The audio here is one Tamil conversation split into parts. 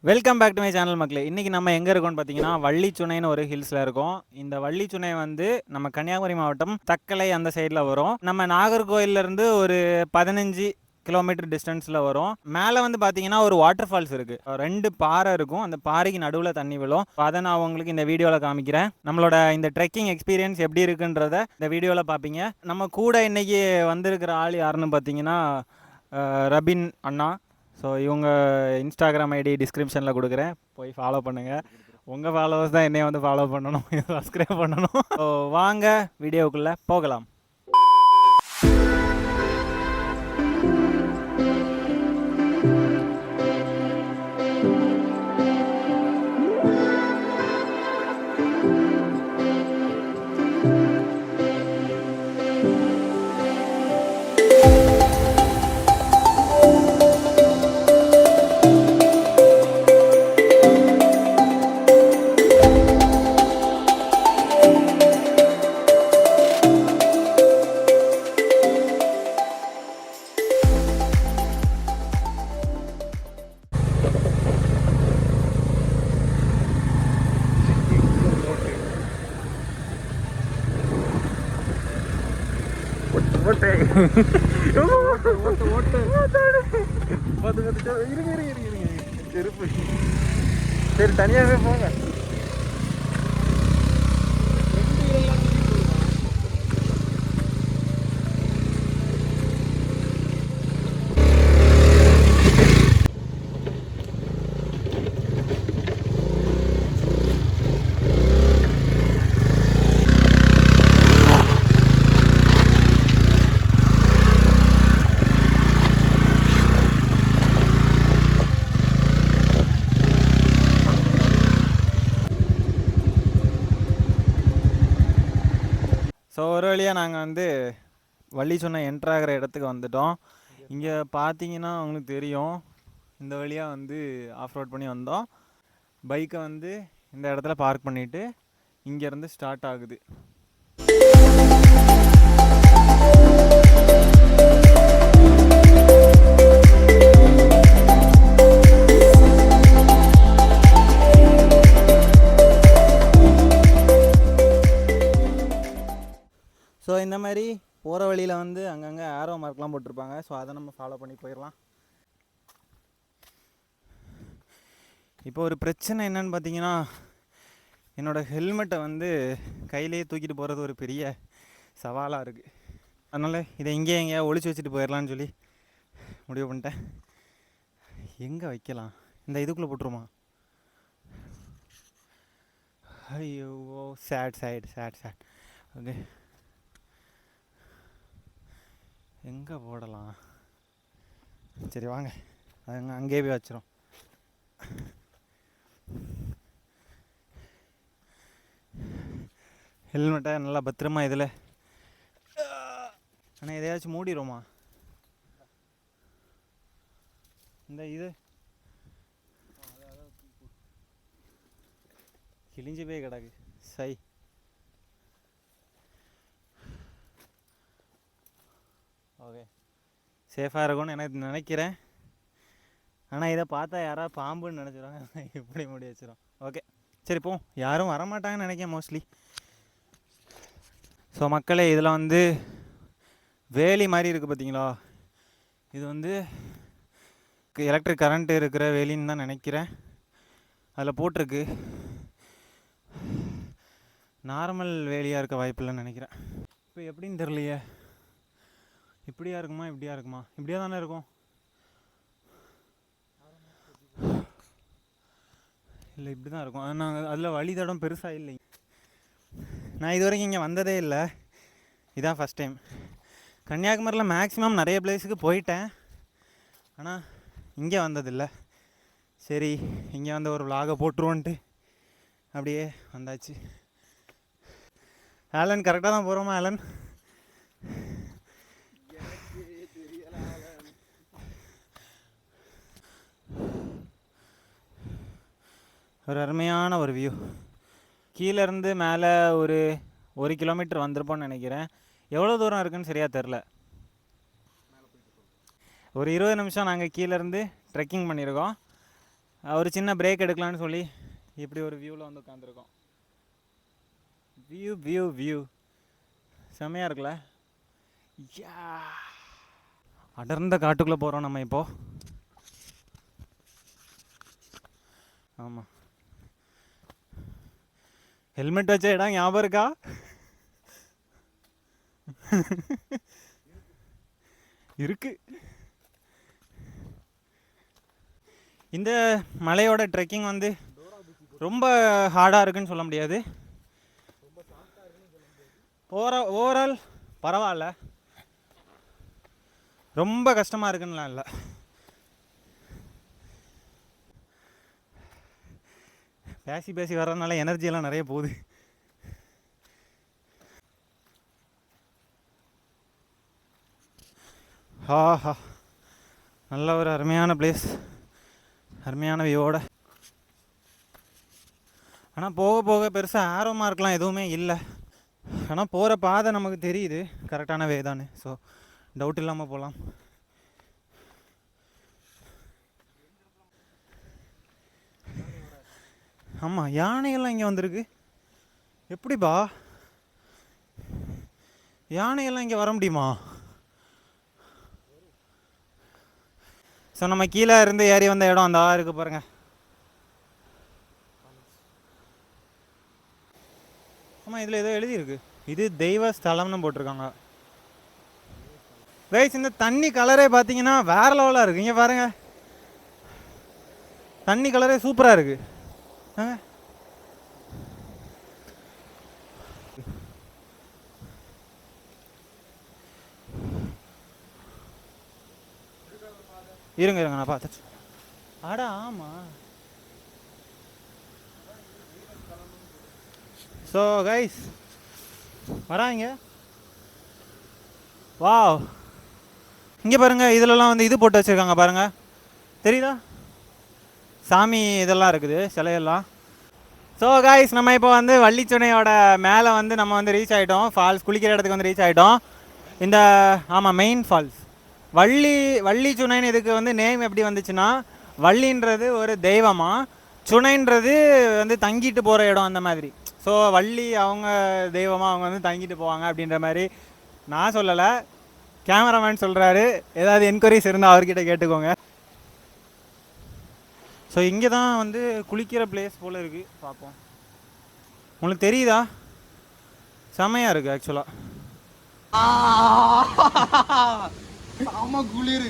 Welcome back to my channel மக்களே. இன்றைக்கி நம்ம எங்கே இருக்கோம்னு பார்த்தீங்கன்னா வள்ளி சுனைன்னு ஒரு ஹில்ஸில் இருக்கோம். இந்த வள்ளி சுனை வந்து நம்ம கன்னியாகுமரி மாவட்டம் தக்கலை அந்த சைடில் வரும். நம்ம நாகர்கோயிலேருந்து ஒரு 15 கிலோமீட்டர் டிஸ்டன்ஸில் வரும். மேலே வந்து பார்த்தீங்கன்னா ஒரு வாட்டர் ஃபால்ஸ் இருக்குது. 2 பாறை இருக்கும். அந்த பாறைக்கு நடுவில் தண்ணி விழும். அதை நான் உங்களுக்கு இந்த வீடியோவில் காமிக்கிறேன். நம்மளோட இந்த ட்ரெக்கிங் எக்ஸ்பீரியன்ஸ் எப்படி இருக்குன்றத இந்த வீடியோவில் பார்ப்பீங்க. நம்ம கூட இன்றைக்கி வந்திருக்கிற ஆள் யாருன்னு பார்த்தீங்கன்னா ரபின் அண்ணா. ஸோ இவங்க இன்ஸ்டாகிராம் ஐடி டிஸ்கிரிப்ஷனில் கொடுக்குறேன், போய் ஃபாலோ பண்ணுங்கள். உங்கள் ஃபாலோவர்ஸ் தான் என்னைய வந்து ஃபாலோ பண்ணணும், சப்ஸ்கிரைப் பண்ணணும். ஸோ வாங்க வீடியோக்குள்ளே போகலாம். சரி, தனியாகவே போங்க. ஸோ ஒரு வழியாக நாங்கள் வந்து வள்ளி சுனை என்ட்ராகிற இடத்துக்கு வந்துட்டோம். இங்கே பார்த்தீங்கன்னா உங்களுக்கு தெரியும், இந்த வழியாக வந்து ஆஃப் ரோட் பண்ணி வந்தோம். பைக்கை வந்து இந்த இடத்துல பார்க் பண்ணிவிட்டு இங்கேருந்து ஸ்டார்ட் ஆகுது. ஸோ இந்த மாதிரி போகிற வழியில் வந்து அங்கங்கே ஆரோ மார்க்லாம் போட்டிருப்பாங்க. ஸோ அதை நம்ம ஃபாலோ பண்ணி போயிடலாம். இப்போ ஒரு பிரச்சனை என்னன்னு பார்த்தீங்கன்னா, என்னோடய ஹெல்மெட்டை வந்து கையிலேயே தூக்கிட்டு போகிறது ஒரு பெரிய சவாலாக இருக்குது. அதனால் இதை இங்கே எங்கேயா ஒழிச்சு வச்சுட்டு போயிடலான்னு சொல்லி முடிவு பண்ணிட்டேன். எங்கே வைக்கலாம்? இந்த இதுக்குள்ளே போட்டுருமா? ஐயோ, சேட். ஓகே, எங்கே போடலாம்? சரி வாங்க, அங்கேயே போய் வச்சிரும். ஹெல்மெட்டை நல்லா பத்திரமா இதில். ஆனால் எதையாச்சும் மூடிடுமா? இந்த இது கிழிஞ்சு போய் கிடக்கு. சை, ஓகே, சேஃபாக இருக்கும்னு எனக்கு நினைக்கிறேன். ஆனால் இதை பார்த்தா யாராவது பாம்புன்னு நினச்சிடுவாங்க, எப்படி முடி வச்சிடும். ஓகே சரி, போ. யாரும் வரமாட்டாங்கன்னு நினைக்கிறேன் மோஸ்ட்லி. ஸோ மக்களே, இதில் வந்து வேலி மாதிரி இருக்குது பார்த்தீங்களா? இது வந்து எலக்ட்ரிக் கரண்ட்டு இருக்கிற வேலின்னு தான் நினைக்கிறேன். அதில் போட்டிருக்கு. நார்மல் வேலியாக இருக்க வாய்ப்பில்லைன்னு நினைக்கிறேன். இப்போ எப்படின்னு தெரியலையே, இப்படியா இருக்குமா இப்படியா இருக்குமா? இப்படியா தானே இருக்கும். இல்லை, இப்படி தான் இருக்கும். ஆனால் அதில் வழி தடம் பெருசாக இல்லை. நான் இது வரைக்கும் இங்கே வந்ததே இல்லை, இதான் ஃபஸ்ட் டைம். கன்னியாகுமரியில் மேக்ஸிமம் நிறைய பிளேஸுக்கு போயிட்டேன், ஆனால் இங்கே வந்ததில்லை. சரி, இங்கே வந்து ஒரு விலாகை போட்டுருவோன்ட்டு அப்படியே வந்தாச்சு. ஆலன், கரெக்டாக தான் போகிறோமா ஆலன்? ஒரு அருமையான ஒரு வியூ. கீழேருந்து மேலே ஒரு 1 கிலோமீட்டர் வந்திருப்போன்னு நினைக்கிறேன். எவ்வளோ தூரம் இருக்குதுன்னு சரியாக தெரில. ஒரு 20 நிமிஷம் நாங்கள் கீழேருந்து ட்ரெக்கிங் பண்ணியிருக்கோம். ஒரு சின்ன பிரேக் எடுக்கலான்னு சொல்லி இப்படி ஒரு வியூவில் வந்து உட்காந்துருக்கோம். வியூ வியூ வியூ செம்மையாக இருக்குல்ல. அடர்ந்த காட்டுக்குள்ளே போகிறோம் நம்ம இப்போது. ஆமாம், ஹெல்மெட் வச்ச இடம் ஞாபகம் இருக்கா? இருக்கு. இந்த மலையோட ட்ரெக்கிங் வந்து ரொம்ப ஹார்டாக இருக்குன்னு சொல்ல முடியாது. ஓவரால் பரவாயில்ல, ரொம்ப கஷ்டமாக இருக்குன்னுலாம் இல்லை. பேசி பேசி வர்றதுனால எனர்ஜியெல்லாம் நிறைய போகுது. ஆஹா, நல்ல ஒரு அருமையான பிளேஸ், அருமையான வியூவோட. ஆனால் போக போக பெருசாக ஆர்வமாக இருக்கலாம் எதுவுமே இல்லை. ஆனால் போகிற பாதை நமக்கு தெரியுது கரெக்டான வே தானே. ஸோ டவுட் இல்லாமல் போகலாம். ஆமாம், யானையெல்லாம் இங்கே வந்திருக்கு. எப்படிப்பா யானையெல்லாம் இங்கே வர முடியுமா? ஸோ நம்ம கீழே இருந்து ஏறி வந்த இடம் அந்த இருக்கு பாருங்க. ஆமாம், இதில் ஏதோ எழுதியிருக்கு, இது தெய்வ ஸ்தலம்னு போட்டிருக்காங்க. கைஸ், இந்த தண்ணி கலரே பார்த்தீங்கன்னா வேற லெவலாக இருக்குது. இங்கே பாருங்க, தண்ணி கலரே சூப்பராக இருக்குது. இருங்க இருங்க, நான் பார்த்துட்டு. ஆடா ஆமாம். ஸோ கைஸ் வராங்க. வாவ், இங்கே பாருங்கள், இதிலலாம் வந்து இது போட்டு வச்சுருக்காங்க பாருங்கள், தெரியுதா? சாமி இதெல்லாம் இருக்குது, சிலையெல்லாம். ஸோ கைஸ், நம்ம இப்போ வந்து வள்ளிச்சுனையோட மேலே வந்து நம்ம வந்து ரீச் ஆகிட்டோம். ஃபால்ஸ் குளிக்கிற இடத்துக்கு வந்து ரீச் ஆகிட்டோம். இந்த ஆமாம், மெயின் ஃபால்ஸ் வள்ளி சுனைன்னு. இதுக்கு வந்து நேம் எப்படி வந்துச்சுன்னா, வள்ளின்றது ஒரு தெய்வமாக, சுனைன்றது வந்து தங்கிட்டு போகிற இடம் அந்த மாதிரி. ஸோ வள்ளி அவங்க தெய்வமாக, அவங்க வந்து தங்கிட்டு போவாங்க அப்படின்ற மாதிரி. நான் சொல்லலை, கேமராமேன் சொல்கிறாரு. ஏதாவது என்கொயரிஸ் இருந்தால் அவர்கிட்ட கேட்டுக்கோங்க. ஸோ இங்கே தான் வந்து குளிக்கிற பிளேஸ் போல் இருக்குது. பார்ப்போம், உங்களுக்கு தெரியுதா? செமையாக இருக்குது ஆக்சுவலாக. ஆமா, குளிர்.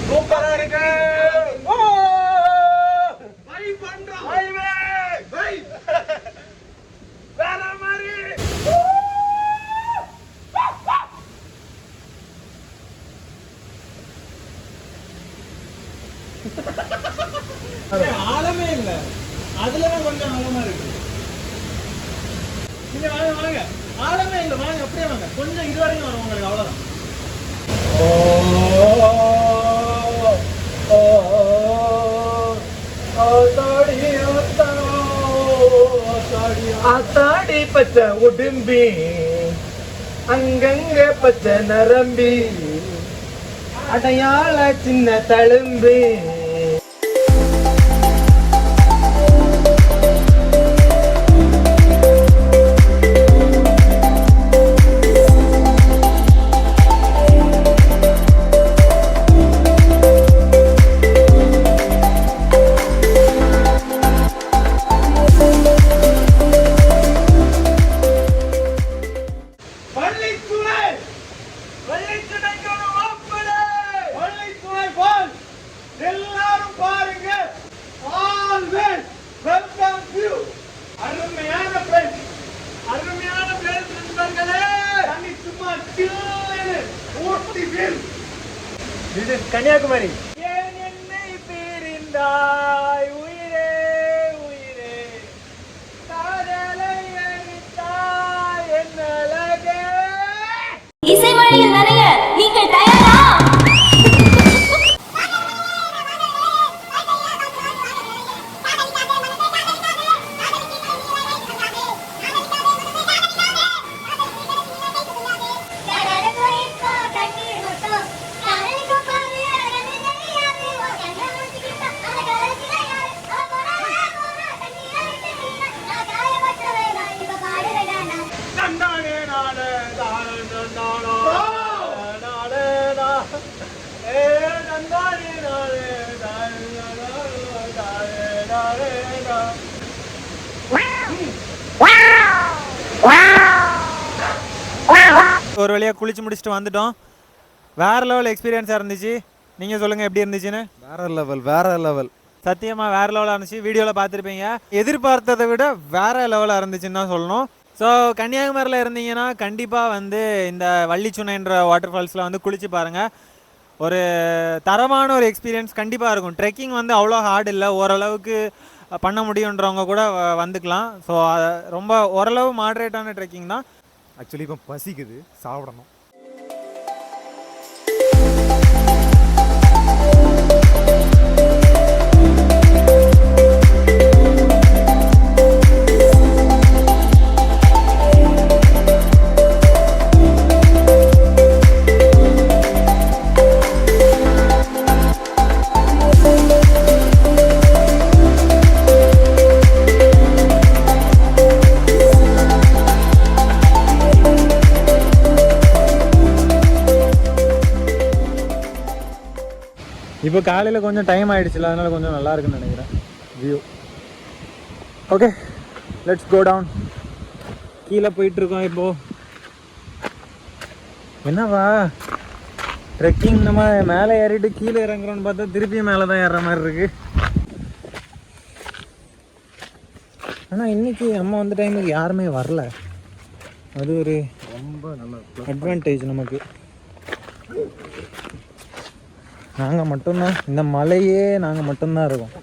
சூப்பரா இருக்கு. வேற மாதிரி. ஆழமே இல்ல, அதுலதான் கொஞ்சம் ஆழமா இருக்கு. நீங்க வாங்க வாங்க, ஆழமே இல்ல, வாங்க அப்படியே வாங்க. கொஞ்சம் இது வரைக்கும் வரும் உங்களுக்கு, அவ்வளவுதான். ஆத்தாடி பச்சை உடும்பி, அங்கங்க பச்சை நரம்பி, அடையாள சின்ன தழும்பு. This is Kanyakumari. என்னை பிரிந்தாய் உயிரே உயிரே, காதலை அழித்தாய் என் அழகே. இசைமழையில் நனைய நீங்கள் தயாரா? ஒரு வழியாக குளிச்சு முடிச்சுட்டு வந்துட்டோம். வேறு லெவல் எக்ஸ்பீரியன்ஸாக இருந்துச்சு. நீங்கள் சொல்லுங்கள் எப்படி இருந்துச்சுன்னு. வேற லெவல் சத்தியமாக வேறு லெவலாக இருந்துச்சு. வீடியோவில் பார்த்துருப்பீங்க. எதிர்பார்த்ததை விட வேறு லெவலாக இருந்துச்சுன்னு தான் சொல்லணும். ஸோ கன்னியாகுமரியில் இருந்தீங்கன்னா கண்டிப்பாக வந்து இந்த வள்ளிச்சுனைன்ற வாட்டர் ஃபால்ஸில் வந்து குளிச்சு பாருங்கள். ஒரு தரமான ஒரு எக்ஸ்பீரியன்ஸ் கண்டிப்பாக இருக்கும். ட்ரெக்கிங் வந்து அவ்வளோ ஹார்ட் இல்லை, ஓரளவுக்கு பண்ண முடியுன்றவங்க கூட வந்துக்கலாம். ஸோ ரொம்ப ஓரளவு மாட்ரேட்டான ட்ரெக்கிங் தான். ஆக்சுவலி இப்போ பசிக்குது, சாப்பிடணும். இப்போ காலையில் கொஞ்சம் டைம் ஆகிடுச்சுல, அதனால கொஞ்சம் நல்லா இருக்குன்னு நினைக்கிறேன் view. Okay, let's go down. கீழே போயிட்டுருக்கோம் இப்போது. என்னவா ட்ரெக்கிங் நம்ம மேலே ஏறிட்டு கீழே இறங்குறோன்னு பார்த்தா திருப்பியும் மேலே தான் ஏறுற மாதிரி இருக்குது. ஆனால் இன்றைக்கி நம்ம வந்த டைமுக்கு யாருமே வரல. அது ஒரு ரொம்ப நல்ல அட்வான்டேஜ் நமக்கு. நாங்கள் மட்டும்தான், இந்த மலையே நாங்கள் மட்டும்தான் இருக்கோம்.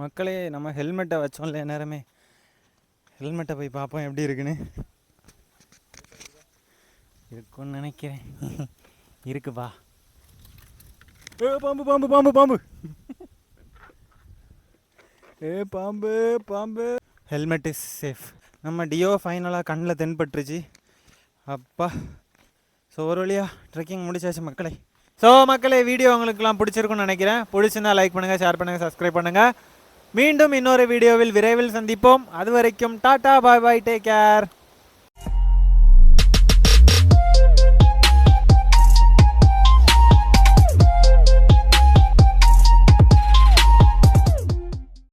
மக்களே, நம்ம ஹெல்மெட்டை வச்சோம்ல நேரமே, ஹெல்மெட்டை போய் பார்ப்போம் எப்படி இருக்குன்னு. இருக்குன்னு நினைக்கிறேன். இருக்குப்பா. பாம்பு பாம்பு பாம்பு பாம்பு பாம்பு பாம்பு. Helmet is safe. நம்ம டியோ ஃபைனலாக கண்ணில் தென்பட்டுருச்சு. அப்பா. ஸோ ஒரு வழியாக ட்ரெக்கிங் முடிச்சாச்சு மக்களே. ஸோ மக்களே, வீடியோ உங்களுக்குலாம் பிடிச்சிருக்குன்னு நினைக்கிறேன். பிடிச்சிருந்தா லைக் பண்ணுங்கள், ஷேர் பண்ணுங்கள், சப்ஸ்கிரைப் பண்ணுங்கள். மீண்டும் இன்னொரு வீடியோவில் விரைவில் சந்திப்போம். அது வரைக்கும் டாடா, பாய் பாய், டேக் கேர்.